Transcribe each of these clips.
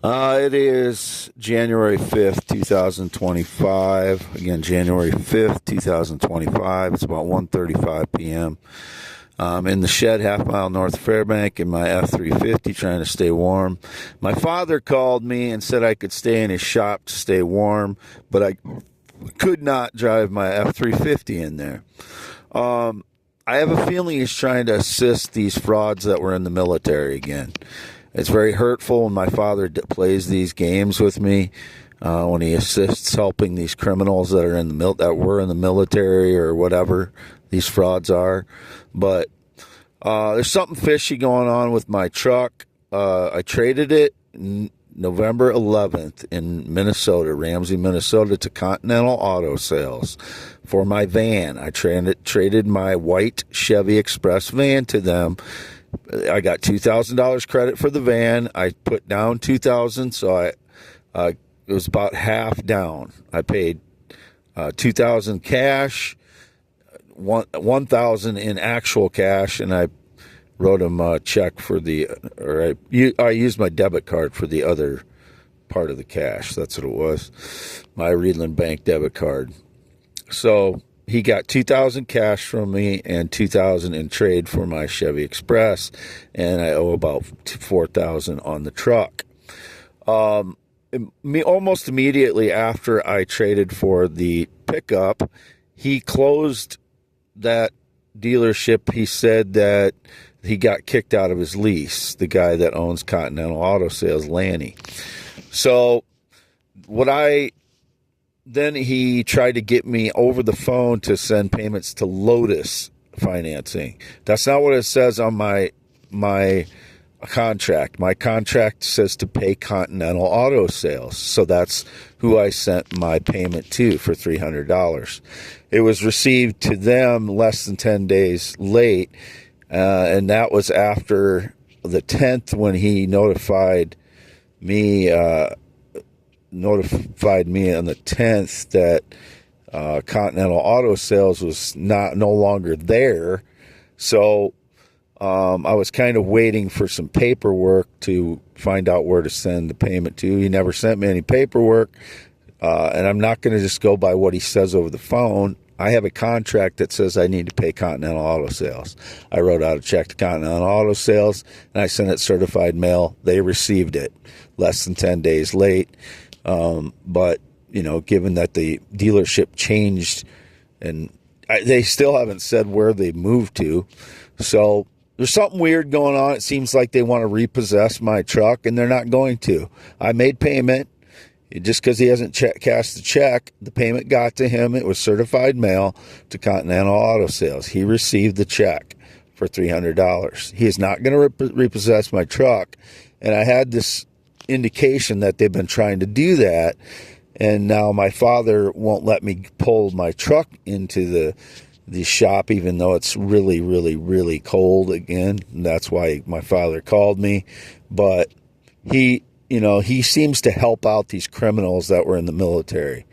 It is January 5th, 2025. Again, January 5th, 2025. It's about 1:35 p.m. I'm in the shed half mile north of Fairbank in my F-350 trying to stay warm. My father called me and said I could stay in his shop to stay warm, but I could not drive my F-350 in there. I have a feeling he's trying to assist these frauds that were in the military again. It's very hurtful when my father plays these games with me, when he assists helping these criminals that are in the that were in the military or whatever these frauds are. But there's something fishy going on with my truck. I traded it November 11th in Minnesota, Ramsey, Minnesota, to Continental Auto Sales for my van. I traded my white Chevy Express van to them. I got $2,000 credit for the van. I put down $2,000, so it was about half down. I paid $2,000 cash, $1,000 in actual cash, and I wrote him a check for I used my debit card for the other part of the cash. That's what it was, my Reedland Bank debit card. So he got $2,000 cash from me and $2,000 in trade for my Chevy Express, and I owe about $4,000 on the truck. Almost immediately after I traded for the pickup, he closed that dealership. He said that he got kicked out of his lease, the guy that owns Continental Auto Sales, Lanny. So then he tried to get me over the phone to send payments to Lotus Financing. That's not what it says on my contract. My contract says to pay Continental Auto Sales. So that's who I sent my payment to for $300. It was received to them less than 10 days late. And that was after the 10th when he notified me on the 10th that Continental Auto Sales was no longer there. So I was kind of waiting for some paperwork to find out where to send the payment to. He never sent me any paperwork, and I'm not going to just go by what he says over the phone. I have a contract that says I need to pay Continental Auto Sales. I wrote out a check to Continental Auto Sales, and I sent it certified mail. They received it less than 10 days late. But, given that the dealership changed and they still haven't said where they moved to. So there's something weird going on. It seems like they want to repossess my truck, and they're not going to. I made payment. Just because he hasn't cashed the check, the payment got to him. It was certified mail to Continental Auto Sales. He received the check for $300. He is not going to repossess my truck. And I had this indication that they've been trying to do that. And now my father won't let me pull my truck into the shop, even though it's really, really, really cold again. And that's why my father called me. But he seems to help out these criminals that were in the military,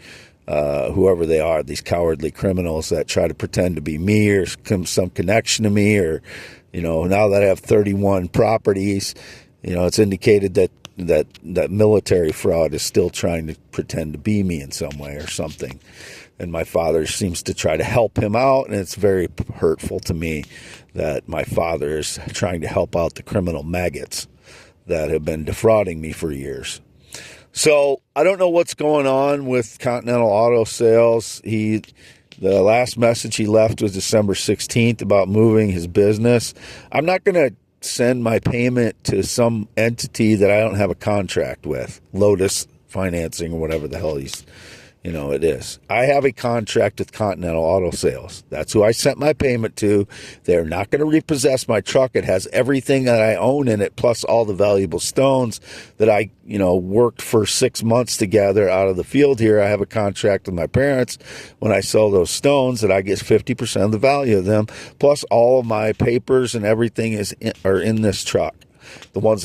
whoever they are, these cowardly criminals that try to pretend to be me or some connection to me, or, now that I have 31 properties, it's indicated that military fraud is still trying to pretend to be me in some way or something. And my father seems to try to help him out, and it's very hurtful to me that my father is trying to help out the criminal maggots that have been defrauding me for years. So I don't know what's going on with Continental Auto Sales. The last message he left was December 16th about moving his business. I'm not going to send my payment to some entity that I don't have a contract with, Lotus Financing or whatever the hell it is. I have a contract with Continental Auto Sales. That's who I sent my payment to. They're not going to repossess my truck. It has everything that I own in it, plus all the valuable stones that I, worked for 6 months to gather out of the field here. I have a contract with my parents. When I sell those stones, that I get 50% of the value of them, plus all of my papers and everything are in this truck. The ones